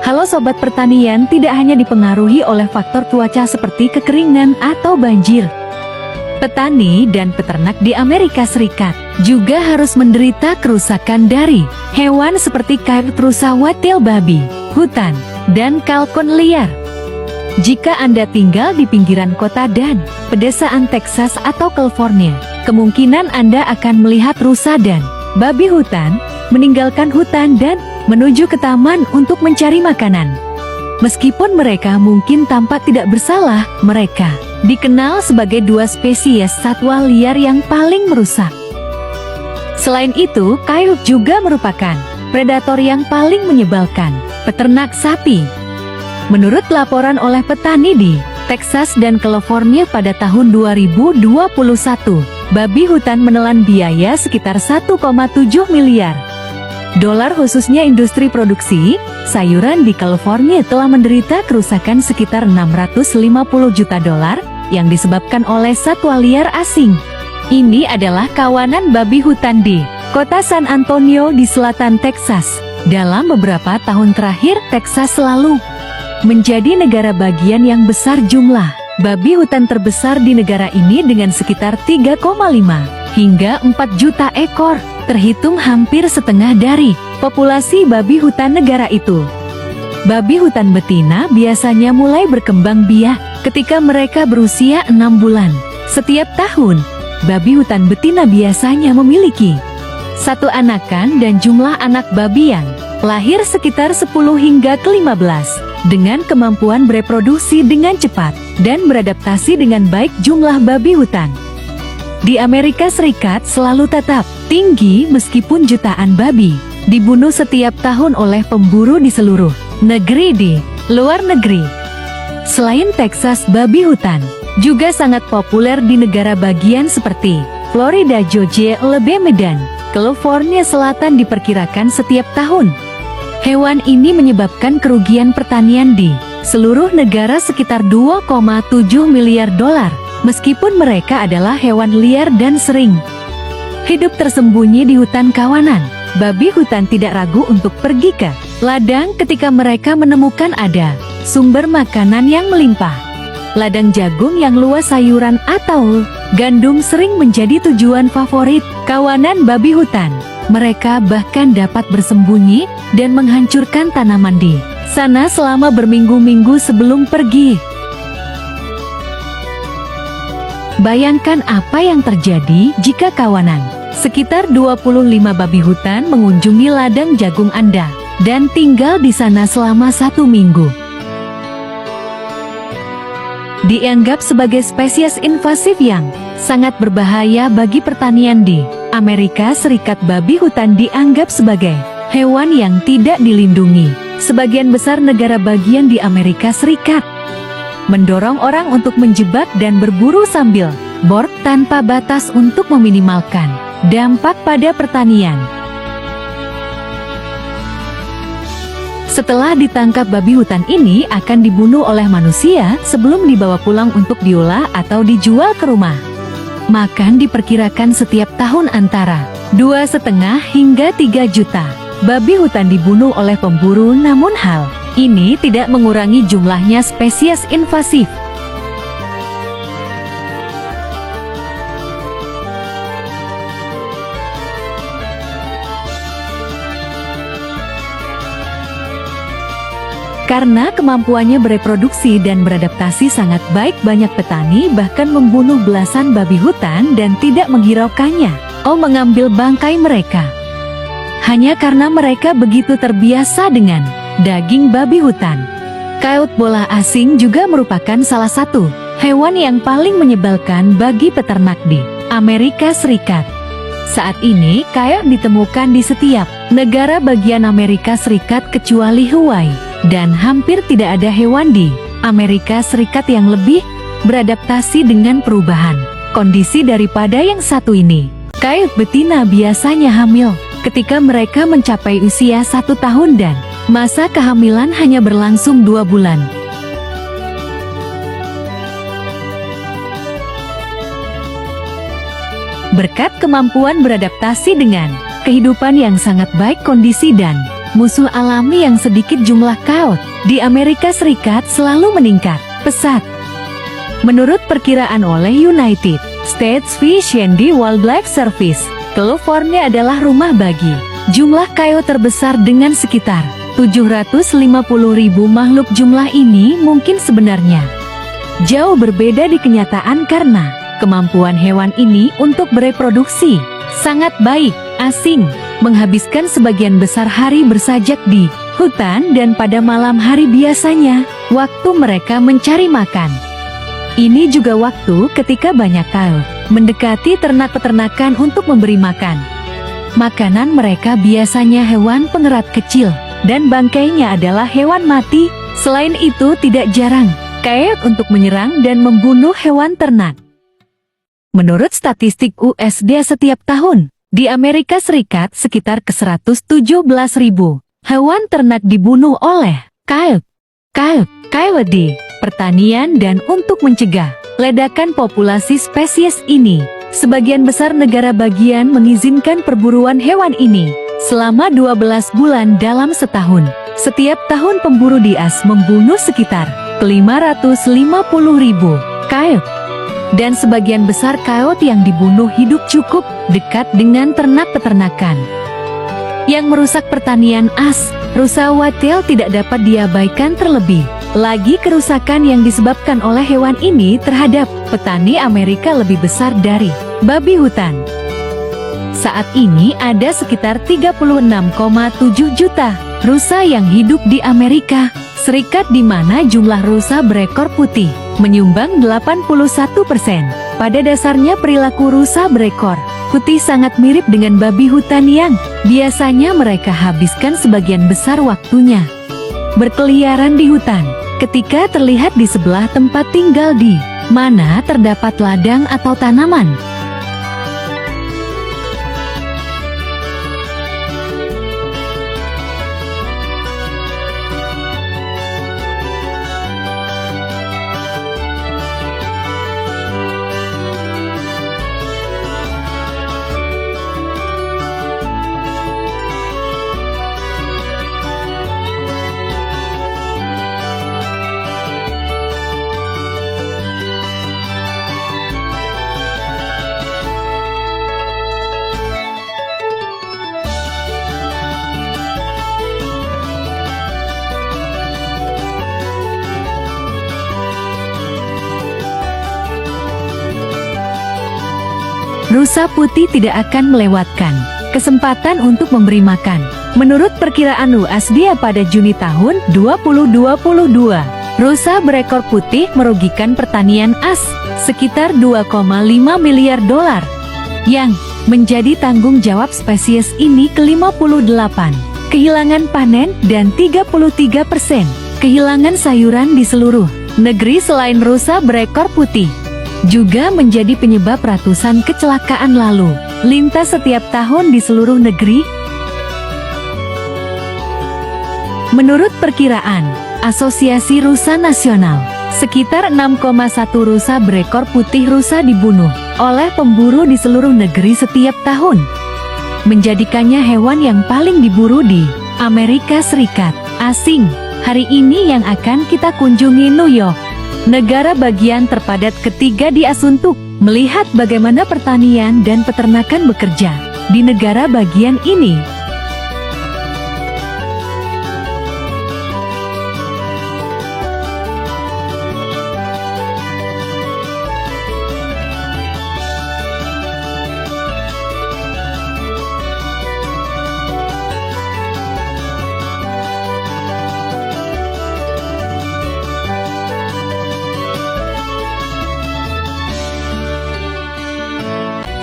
Halo Sobat Pertanian, tidak hanya dipengaruhi oleh faktor cuaca seperti kekeringan atau banjir. Petani dan peternak di Amerika Serikat juga harus menderita kerusakan dari hewan seperti coyote rusa, watil babi hutan, dan kalkun liar. Jika Anda tinggal di pinggiran kota dan pedesaan Texas atau California, kemungkinan Anda akan melihat rusa dan babi hutan meninggalkan hutan dan menuju ke taman untuk mencari makanan. Meskipun mereka mungkin tampak tidak bersalah, mereka dikenal sebagai dua spesies satwa liar yang paling merusak. Selain itu, coyote juga merupakan predator yang paling menyebalkan peternak sapi. Menurut laporan oleh petani di Texas dan California pada tahun 2021, babi hutan menelan biaya sekitar 1,7 miliar dolar, khususnya industri produksi sayuran di California telah menderita kerusakan sekitar 650 juta dolar yang disebabkan oleh satwa liar asing. Ini adalah kawanan babi hutan di kota San Antonio di selatan Texas. Dalam beberapa tahun terakhir, Texas selalu menjadi negara bagian yang besar jumlah babi hutan terbesar di negara ini dengan sekitar 3,5 hingga 4 juta ekor, terhitung hampir setengah dari populasi babi hutan negara itu. Babi hutan betina biasanya mulai berkembang biak ketika mereka berusia 6 bulan. Setiap tahun, babi hutan betina biasanya memiliki satu anakan dan jumlah anak babi yang lahir sekitar 10 hingga ke-15, dengan kemampuan bereproduksi dengan cepat dan beradaptasi dengan baik. Jumlah babi hutan di Amerika Serikat selalu tetap tinggi meskipun jutaan babi dibunuh setiap tahun oleh pemburu di seluruh negeri di luar negeri. Selain Texas, babi hutan juga sangat populer di negara bagian seperti Florida, Georgia, Alabama, dan California Selatan. Diperkirakan setiap tahun hewan ini menyebabkan kerugian pertanian di seluruh negara sekitar 2,7 miliar dolar. Meskipun mereka adalah hewan liar dan sering hidup tersembunyi di hutan kawanan, babi hutan tidak ragu untuk pergi ke ladang ketika mereka menemukan ada sumber makanan yang melimpah. Ladang jagung yang luas, sayuran atau gandum sering menjadi tujuan favorit kawanan babi hutan. Mereka bahkan dapat bersembunyi dan menghancurkan tanaman di sana selama berminggu-minggu sebelum pergi. Bayangkan apa yang terjadi jika kawanan sekitar 25 babi hutan mengunjungi ladang jagung Anda dan tinggal di sana selama 1 minggu. Dianggap sebagai spesies invasif yang sangat berbahaya bagi pertanian di Amerika Serikat. Babi hutan dianggap sebagai hewan yang tidak dilindungi sebagian besar negara bagian di Amerika Serikat, mendorong orang untuk menjebak dan berburu sambil bor tanpa batas untuk meminimalkan dampak pada pertanian. Setelah ditangkap, babi hutan ini akan dibunuh oleh manusia sebelum dibawa pulang untuk diolah atau dijual ke rumah makan. Diperkirakan setiap tahun antara 2,5 hingga 3 juta babi hutan dibunuh oleh pemburu, namun hal ini tidak mengurangi jumlahnya spesies invasif. Karena kemampuannya bereproduksi dan beradaptasi sangat baik, banyak petani bahkan membunuh belasan babi hutan dan tidak menghiraukannya atau mengambil bangkai mereka, hanya karena mereka begitu terbiasa dengan daging babi hutan. Coyote bola asing juga merupakan salah satu hewan yang paling menyebalkan bagi peternak di Amerika Serikat. Saat ini, coyote ditemukan di setiap negara bagian Amerika Serikat kecuali Hawaii, dan hampir tidak ada hewan di Amerika Serikat yang lebih beradaptasi dengan perubahan kondisi daripada yang satu ini. Coyote betina biasanya hamil ketika mereka mencapai usia 1 tahun dan masa kehamilan hanya berlangsung 2 bulan. Berkat kemampuan beradaptasi dengan kehidupan yang sangat baik, kondisi dan musuh alami yang sedikit jumlah coyote di Amerika Serikat selalu meningkat pesat. Menurut perkiraan oleh United States Fish and Wildlife Service, California adalah rumah bagi jumlah coyote terbesar dengan sekitar 750.000 makhluk. Jumlah ini mungkin sebenarnya jauh berbeda di kenyataan karena kemampuan hewan ini untuk bereproduksi sangat baik. Asing menghabiskan sebagian besar hari bersajak di hutan dan pada malam hari biasanya waktu mereka mencari makan. Ini juga waktu ketika banyak coyote mendekati ternak peternakan untuk memberi makan. Makanan mereka biasanya hewan pengerat kecil dan bangkainya adalah hewan mati. Selain itu tidak jarang coyote untuk menyerang dan membunuh hewan ternak. Menurut statistik USDA setiap tahun, di Amerika Serikat sekitar ke-117.000 hewan ternak dibunuh oleh coyote di pertanian dan untuk mencegah ledakan populasi spesies ini, sebagian besar negara bagian mengizinkan perburuan hewan ini selama 12 bulan dalam setahun. Setiap tahun pemburu di AS membunuh sekitar 550.000 coyote. Dan sebagian besar coyote yang dibunuh hidup cukup dekat dengan ternak peternakan. Yang merusak pertanian AS, rusa whitetail tidak dapat diabaikan. Terlebih lagi kerusakan yang disebabkan oleh hewan ini terhadap petani Amerika lebih besar dari babi hutan. Saat ini ada sekitar 36,7 juta rusa yang hidup di Amerika Serikat, di mana jumlah rusa berekor putih menyumbang 81%. Pada dasarnya perilaku rusa berekor putih sangat mirip dengan babi hutan yang biasanya mereka habiskan sebagian besar waktunya berkeliaran di hutan. Ketika terlihat di sebelah tempat tinggal di mana terdapat ladang atau tanaman. Rusa putih tidak akan melewatkan kesempatan untuk memberi makan. Menurut perkiraan USDA pada Juni tahun 2022, rusa berekor putih merugikan pertanian AS sekitar 2,5 miliar dolar, yang menjadi tanggung jawab spesies ini ke-58. Kehilangan panen dan 33% kehilangan sayuran di seluruh negeri. Selain rusa berekor putih, juga menjadi penyebab ratusan kecelakaan lalu lintas setiap tahun di seluruh negeri. Menurut perkiraan Asosiasi Rusa Nasional, sekitar 6,1 rusa berekor putih rusa dibunuh oleh pemburu di seluruh negeri setiap tahun, menjadikannya hewan yang paling diburu di Amerika Serikat. Asing, hari ini yang akan kita kunjungi New York, negara bagian terpadat ketiga di AS, untuk melihat bagaimana pertanian dan peternakan bekerja di negara bagian ini.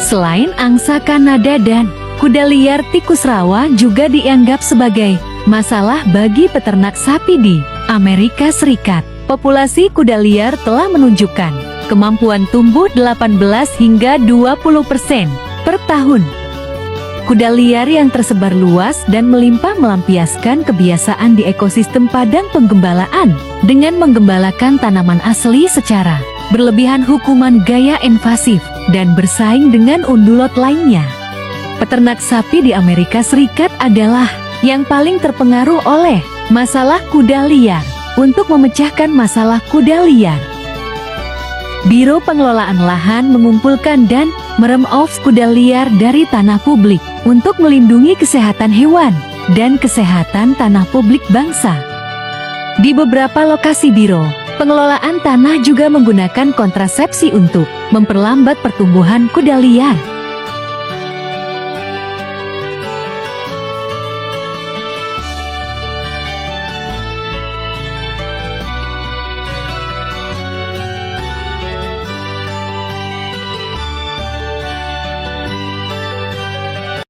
Selain angsa Kanada dan kuda liar, tikus rawa juga dianggap sebagai masalah bagi peternak sapi di Amerika Serikat. Populasi kuda liar telah menunjukkan kemampuan tumbuh 18 hingga 20% per tahun. Kuda liar yang tersebar luas dan melimpah melampiaskan kebiasaan di ekosistem padang penggembalaan dengan menggembalakan tanaman asli secara berlebihan, hukuman gaya invasif, dan bersaing dengan undulot lainnya. Peternak sapi di Amerika Serikat adalah yang paling terpengaruh oleh masalah kuda liar. Untuk memecahkan masalah kuda liar, Biro Pengelolaan Lahan mengumpulkan dan merem-off kuda liar dari tanah publik untuk melindungi kesehatan hewan dan kesehatan tanah publik bangsa. Di beberapa lokasi Biro Pengelolaan Tanah juga menggunakan kontrasepsi untuk memperlambat pertumbuhan kuda liar.